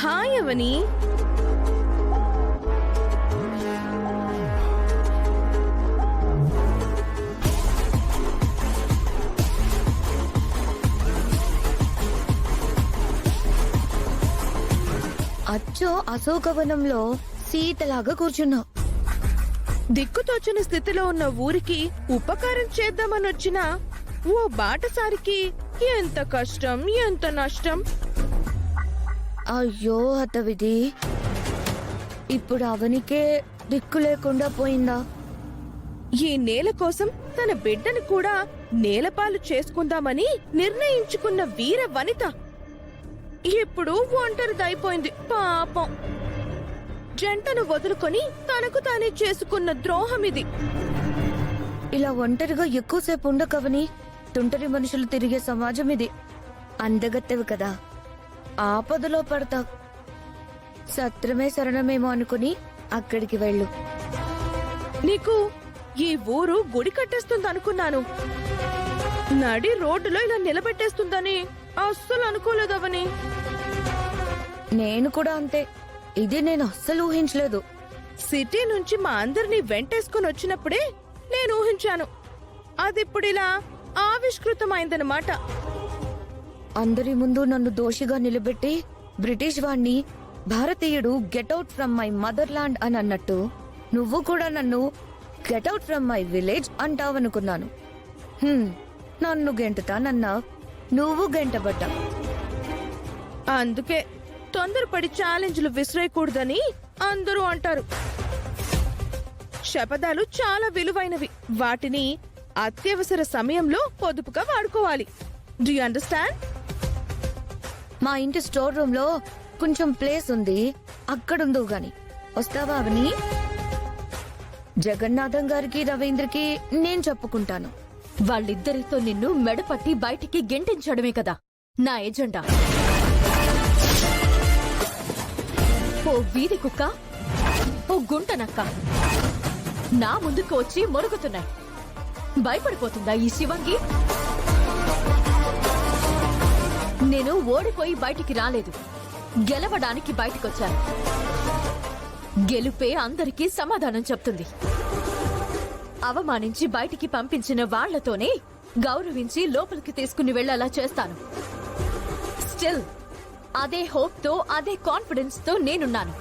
Hi అవని. అచ్చో అశోకవనంలో సీతలాగా కూర్చున్నావు. దిక్కుతోచని స్థితిలో ఉన్న ఊరికి ఉపకారం చేద్దామనొచ్చిన ఓ బాటసారికి ఎంత కష్టం, ఎంత నష్టం. అయ్యో హతవిధి, ఇప్పుడు అవనికే దిక్కు లేకుండా పోయిందా? ఈ నేల కోసం తన బిడ్డని కూడా నేలపాలు చేసుకుందామని నిర్ణయించుకున్న వీర వనిత ఇప్పుడు ఒంటరిదైపోయింది. పాపం, జంటను వదులుకొని తనకు తానే చేసుకున్న ద్రోహమిది. ఇలా ఒంటరిగా ఎక్కువసేపు ఉండకవని. తుంటరి మనుషులు తిరిగే సమాజం ఇది. అందగత్తెవి కదా, ఆపదలో పడతావు. సత్రమే శరణమేమో అనుకుని అక్కడికి వెళ్ళు. నీకు ఈ ఊరు గుడి కట్టేస్తుందనుకున్నాను. నడి రోడ్డులో ఇలా నిలబెట్టేస్తుందని అస్సలు అనుకోలేదవని. నేను కూడా అంతే. ఇది నేను అస్సలు ఊహించలేదు. సిటీ నుంచి మా అందరినీ వెంటేసుకుని వచ్చినప్పుడే నేను ఊహించాను. అదిప్పుడిలా ఆవిష్కృతమైందన్నమాట. అందరి ముందు నన్ను దోషిగా నిలబెట్టి బ్రిటిష్ వాణ్ణి, భారతీయుడు get out from my mother land అని అన్నట్టు నువ్వు కూడా నన్ను గెట్అవుట్ ఫ్రమ్ మై విలేజ్ అంటావనుకున్నాను. నన్ను గెంటుతానన్నా నువ్వు గెంటబడ్డా. అందుకే తొందరపడి ఛాలెంజ్లు విసిరేయకూడదని అందరూ అంటారు. శపథాలు చాలా విలువైనవి. వాటిని అత్యవసర సమయంలో పొదుపుగా వాడుకోవాలి. Do you understand? మా ఇంటి స్టోర్ రూమ్ లో కొంచెం ప్లేస్ ఉంది, అక్కడుందో గాని. వస్తావా అవని? జగన్నాథం గారికి, రవీంద్రకి నేను చెప్పుకుంటాను. వాళ్ళిద్దరితో నిన్ను మెడపట్టి బయటికి గెంటించడమే కదా నా ఎజెండా. ఓ వీధి కుక్క, ఓ గుంట నక్క నా ముందుకు వచ్చి మొరుగుతున్నాయి. భయపడిపోతుందా ఈ శివంగి? నేను ఓడిపోయి బయటికి రాలేదు, గెలవడానికి బయటికొచ్చాను. గెలుపే అందరికీ సమాధానం చెప్తుంది. అవమానించి బయటికి పంపించిన వాళ్లతోనే గౌరవించి లోపలికి తీసుకుని వెళ్లేలా చేస్తాను. స్టిల్ అదే హోప్ తో, అదే కాన్ఫిడెన్స్ తో నేనున్నాను.